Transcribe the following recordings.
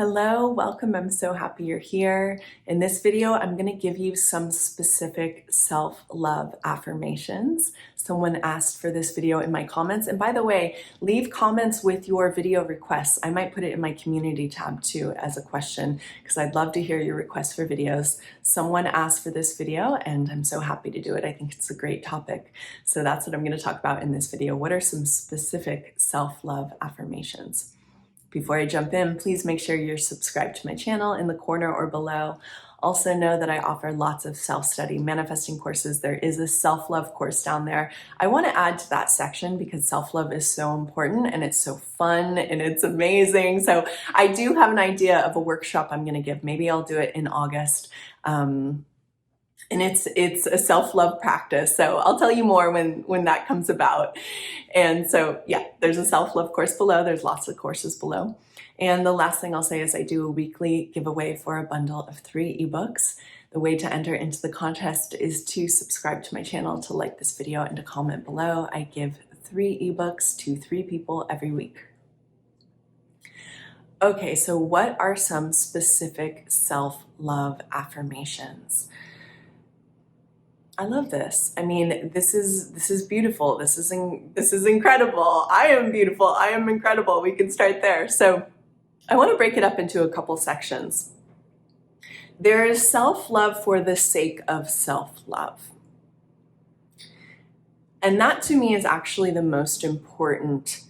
Hello, welcome. I'm so happy you're here. In this video, I'm going to give you some specific self-love affirmations. Someone asked for this video in my comments. And by the way, leave comments with your video requests. I might put it in my community tab too as a question because I'd love to hear your requests for videos. Someone asked for this video and I'm so happy to do it. I think it's a great topic. So that's what I'm going to talk about in this video. What are some specific self-love affirmations? Before I jump in, please make sure you're subscribed to my channel in the corner or below. Also know that I offer lots of self-study manifesting courses. There is a self-love course down there. I want to add to that section because self-love is so important and it's so fun and it's amazing. So I do have an idea of a workshop I'm going to give. Maybe I'll do it in August. And it's a self-love practice. So I'll tell you more when that comes about. And so yeah, there's a self-love course below. There's lots of courses below. And the last thing I'll say is I do a weekly giveaway for a bundle of 3 ebooks. The way to enter into the contest is to subscribe to my channel, to like this video, and to comment below. I give 3 ebooks to 3 people every week. Okay, so what are some specific self-love affirmations? I love this. I mean, this is beautiful. This is incredible. I am beautiful. I am incredible. We can start there. So I want to break it up into a couple sections. There is self-love for the sake of self-love. And that to me is actually the most important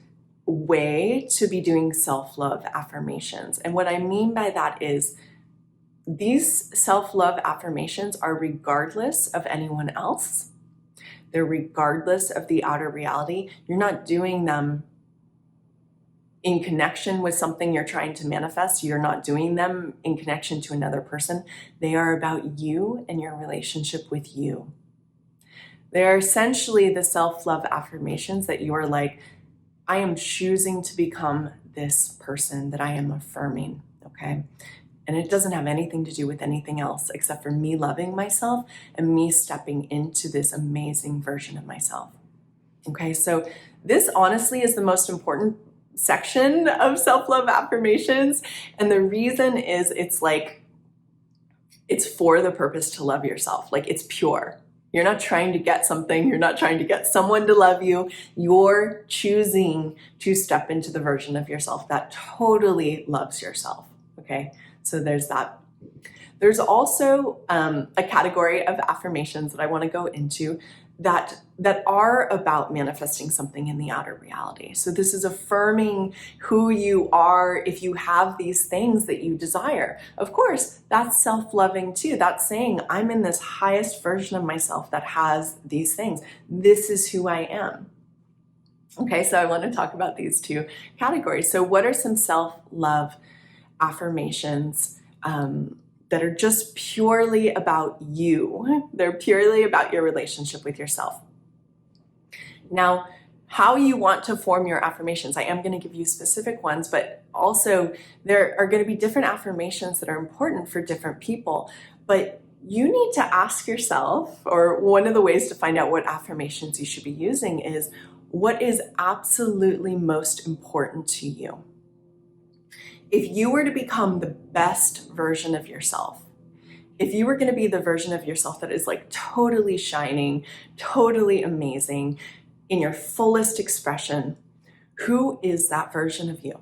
way to be doing self-love affirmations. And what I mean by that is these self-love affirmations are regardless of anyone else. They're regardless of the outer reality. You're not doing them in connection with something you're trying to manifest. You're not doing them in connection to another person. They are about you and your relationship with you. They're essentially the self-love affirmations that you are like, I am choosing to become this person that I am affirming, okay? And it doesn't have anything to do with anything else except for me loving myself and me stepping into this amazing version of myself. Okay, so this honestly is the most important section of self-love affirmations. And the reason is it's for the purpose to love yourself. Like it's pure. You're not trying to get something. You're not trying to get someone to love you. You're choosing to step into the version of yourself that totally loves yourself. Okay. So there's that. There's also a category of affirmations that I want to go into that are about manifesting something in the outer reality. So this is affirming who you are if you have these things that you desire. Of course, that's self-loving too. That's saying I'm in this highest version of myself that has these things. This is who I am. Okay, so I want to talk about these 2 categories. So what are some self-love affirmations that are just purely about you? They're purely about your relationship with yourself. Now, how you want to form your affirmations, I am going to give you specific ones, but also there are going to be different affirmations that are important for different people. But you need to ask yourself, or one of the ways to find out what affirmations you should be using is, what is absolutely most important to you? If you were to become the best version of yourself, if you were going to be the version of yourself that is like totally shining, totally amazing, in your fullest expression, who is that version of you?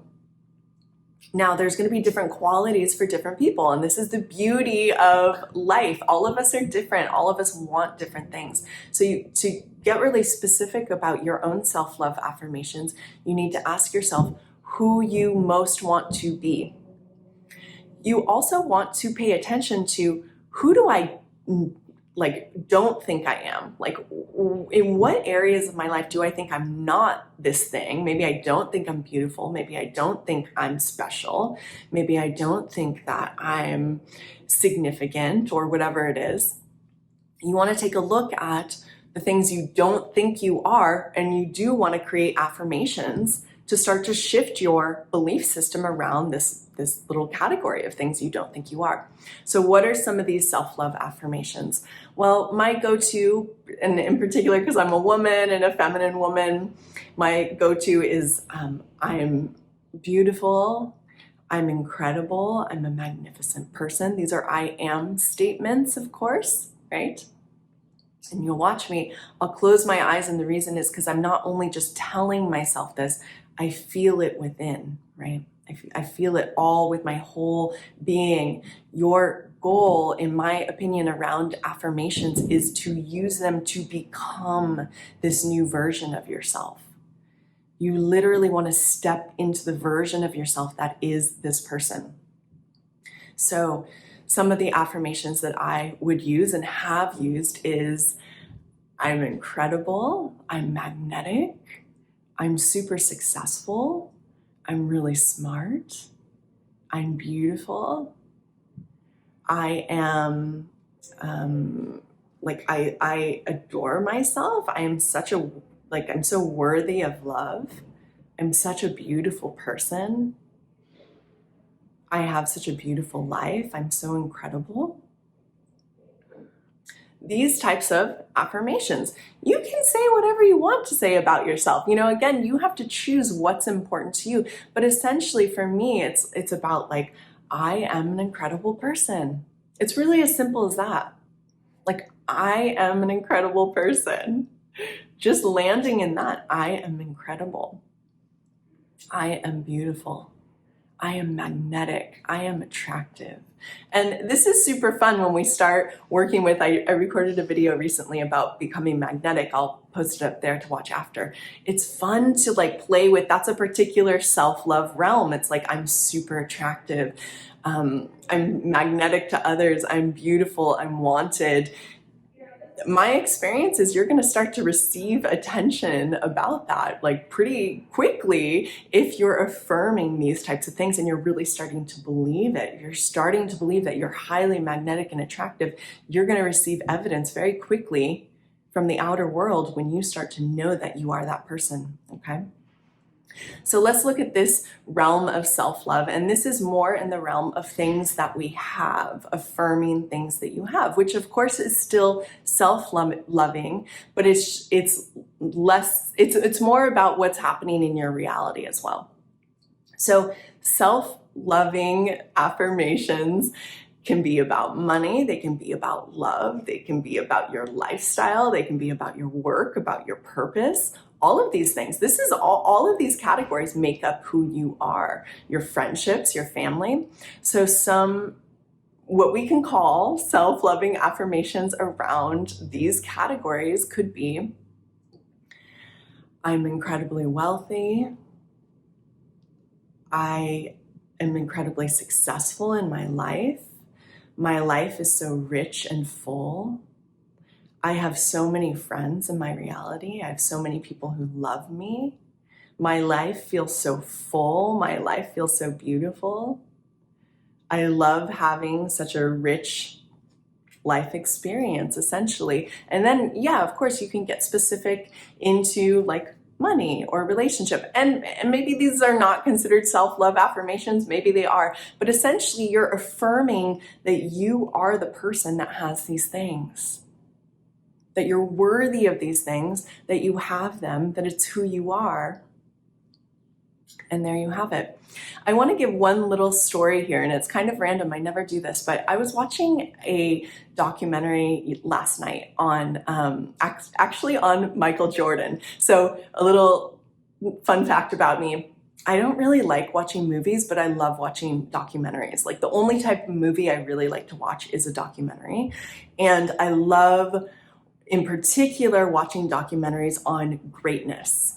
Now, there's going to be different qualities for different people, and this is the beauty of life. All of us are different. All of us want different things. So to get really specific about your own self-love affirmations, you need to ask yourself who you most want to be. You also want to pay attention to who do I don't think I am? Like in what areas of my life do I think I'm not this thing? Maybe I don't think I'm beautiful. Maybe I don't think I'm special. Maybe I don't think that I'm significant or whatever it is. You want to take a look at the things you don't think you are, and you do want to create affirmations to start to shift your belief system around this little category of things you don't think you are. So what are some of these self-love affirmations? Well, my go-to, and in particular because I'm a woman and a feminine woman, my go-to is I am beautiful, I'm incredible. I'm a magnificent person. These are I am statements, of course, right? And you'll watch me, I'll close my eyes, and the reason is because I'm not only just telling myself this, I feel it within, right? I feel it all with my whole being. Your goal, in my opinion, around affirmations is to use them to become this new version of yourself. You literally want to step into the version of yourself that is this person. So some of the affirmations that I would use and have used is, I'm incredible, I'm magnetic, I'm super successful, I'm really smart, I'm beautiful, I am, I adore myself, I am such a, I'm so worthy of love, I'm such a beautiful person, I have such a beautiful life, I'm so incredible. These types of affirmations. You can say whatever you want to say about yourself. You know, again, you have to choose what's important to you. But essentially for me, it's about like, I am an incredible person. It's really as simple as that. Like, I am an incredible person. Just landing in that, I am incredible. I am beautiful. I am magnetic. I am attractive. And this is super fun when we start working with, I recorded a video recently about becoming magnetic. I'll post it up there to watch after. It's fun to like play with, that's a particular self-love realm. It's like, I'm super attractive. I'm magnetic to others. I'm beautiful. I'm wanted. My experience is you're going to start to receive attention about that like pretty quickly if you're affirming these types of things and you're really starting to believe it. You're starting to believe that you're highly magnetic and attractive. You're going to receive evidence very quickly from the outer world when you start to know that you are that person, okay? So let's look at this realm of self-love. And this is more in the realm of things that we have, affirming things that you have, which of course is still self-loving, but it's less, it's more about what's happening in your reality as well. So self-loving affirmations can be about money, they can be about love, they can be about your lifestyle, they can be about your work, about your purpose. All of these things, this is all of these categories make up who you are, your friendships, your family. So some, what we can call self-loving affirmations around these categories could be, I'm incredibly wealthy. I am incredibly successful in my life. My life is so rich and full. I have so many friends in my reality. I have so many people who love me. My life feels so full. My life feels so beautiful. I love having such a rich life experience, essentially. And then, yeah, of course, you can get specific into like money or relationship. And maybe these are not considered self-love affirmations. Maybe they are. But essentially, you're affirming that you are the person that has these things, that you're worthy of these things, that you have them, that it's who you are. And there you have it. I want to give one little story here, and it's kind of random. I never do this, but I was watching a documentary last night on, actually on Michael Jordan. So a little fun fact about me. I don't really like watching movies, but I love watching documentaries. Like the only type of movie I really like to watch is a documentary. And I love, in particular, watching documentaries on greatness,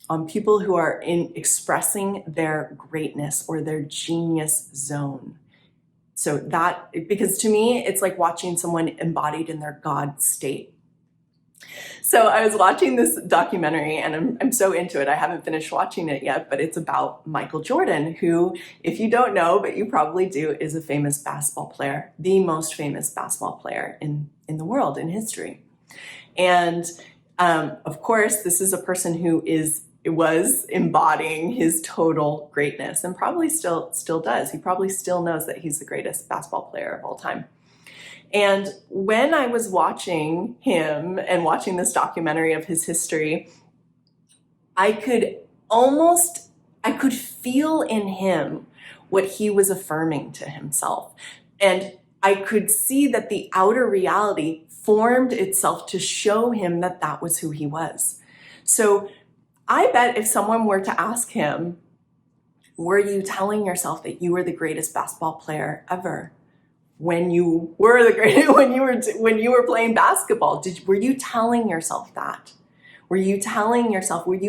on people who are expressing their greatness or their genius zone. So that, because to me, it's like watching someone embodied in their God state. So I was watching this documentary and I'm so into it. I haven't finished watching it yet, but it's about Michael Jordan, who, if you don't know, but you probably do, is a famous basketball player, the most famous basketball player in the world, in history. And of course, this is a person who was embodying his total greatness and probably still does. He probably still knows that he's the greatest basketball player of all time. And when I was watching him and watching this documentary of his history, I could feel in him what he was affirming to himself. And I could see that the outer reality formed itself to show him that that was who he was. So I bet if someone were to ask him, were you telling yourself that you were the greatest basketball player ever when you were when you were playing basketball? Were you telling yourself that? Were you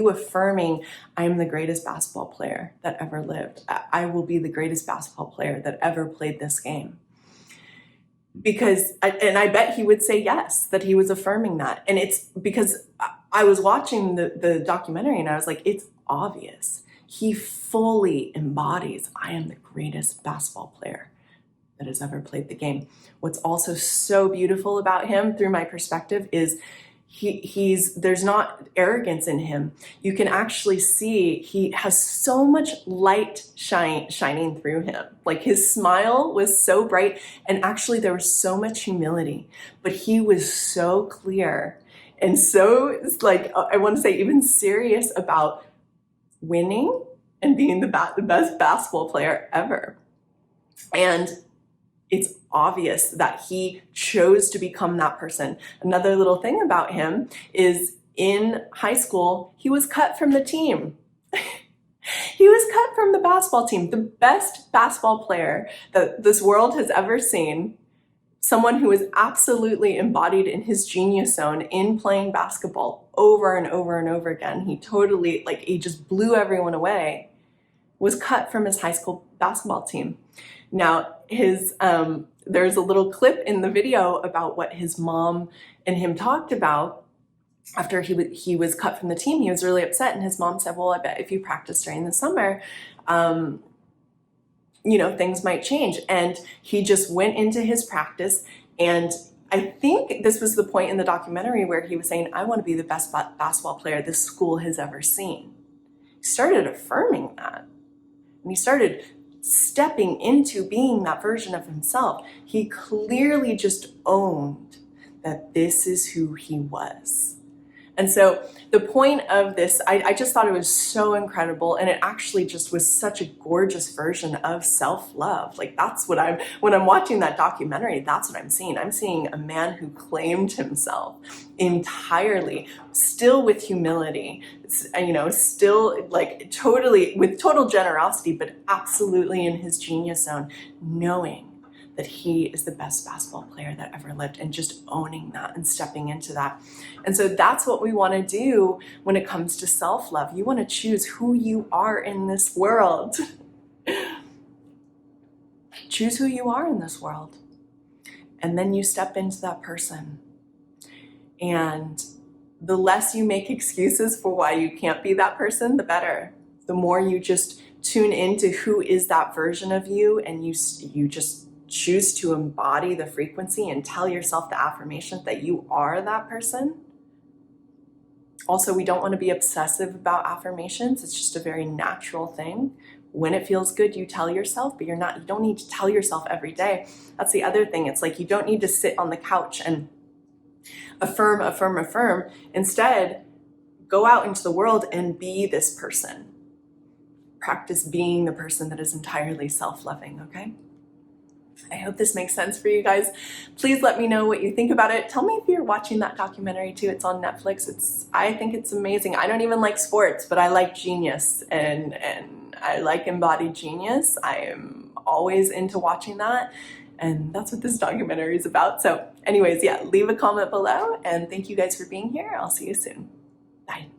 affirming, I'm the greatest basketball player that ever lived. I will be the greatest basketball player that ever played this game? And I bet he would say yes, that he was affirming that. And it's because I was watching the documentary and I was like, it's obvious. He fully embodies, I am the greatest basketball player that has ever played the game. What's also so beautiful about him, through my perspective, is there's not arrogance in him. You can actually see he has so much light shining through him. Like, his smile was so bright, and actually there was so much humility, but he was so clear and so, like, I want to say, even serious about winning and being the best basketball player ever. And it's obvious that he chose to become that person. Another little thing about him is, in high school, he was cut from the team. He was cut from the basketball team. The best basketball player that this world has ever seen, someone who is absolutely embodied in his genius zone in playing basketball over and over and over again. He totally, like, he just blew everyone away, was cut from his high school basketball team. Now, there's a little clip in the video about what his mom and him talked about after he was cut from the team. He was really upset, and his mom said, well, I bet if you practice during the summer, things might change. And he just went into his practice, and I think this was the point in the documentary where he was saying, I want to be the best basketball player this school has ever seen. He started affirming that, and he started stepping into being that version of himself. He clearly just owned that this is who he was. And so the point of this, I just thought it was so incredible, and it actually just was such a gorgeous version of self-love. Like, that's when I'm watching that documentary, that's what I'm seeing. I'm seeing a man who claimed himself entirely, still with humility, still, like, totally with total generosity, but absolutely in his genius zone, knowing that he is the best basketball player that ever lived, and just owning that and stepping into that. And so that's what we want to do when it comes to self-love. You want to choose who you are in this world. Choose who you are in this world. And then you step into that person. And the less you make excuses for why you can't be that person, the better. The more you just tune into who is that version of you, and you just choose to embody the frequency and tell yourself the affirmation that you are that person. Also, we don't want to be obsessive about affirmations. It's just a very natural thing. When it feels good, you tell yourself, but you don't need to tell yourself every day. That's the other thing. It's like, you don't need to sit on the couch and affirm. Instead, go out into the world and be this person. Practice being the person that is entirely self-loving, okay? I hope this makes sense for you guys. Please let me know what you think about it. Tell me if you're watching that documentary too. It's on Netflix. I think it's amazing. I don't even like sports, but I like genius, and I like embodied genius. I am always into watching that, and that's what this documentary is about. So anyways, yeah, leave a comment below, and thank you guys for being here. I'll see you soon. Bye.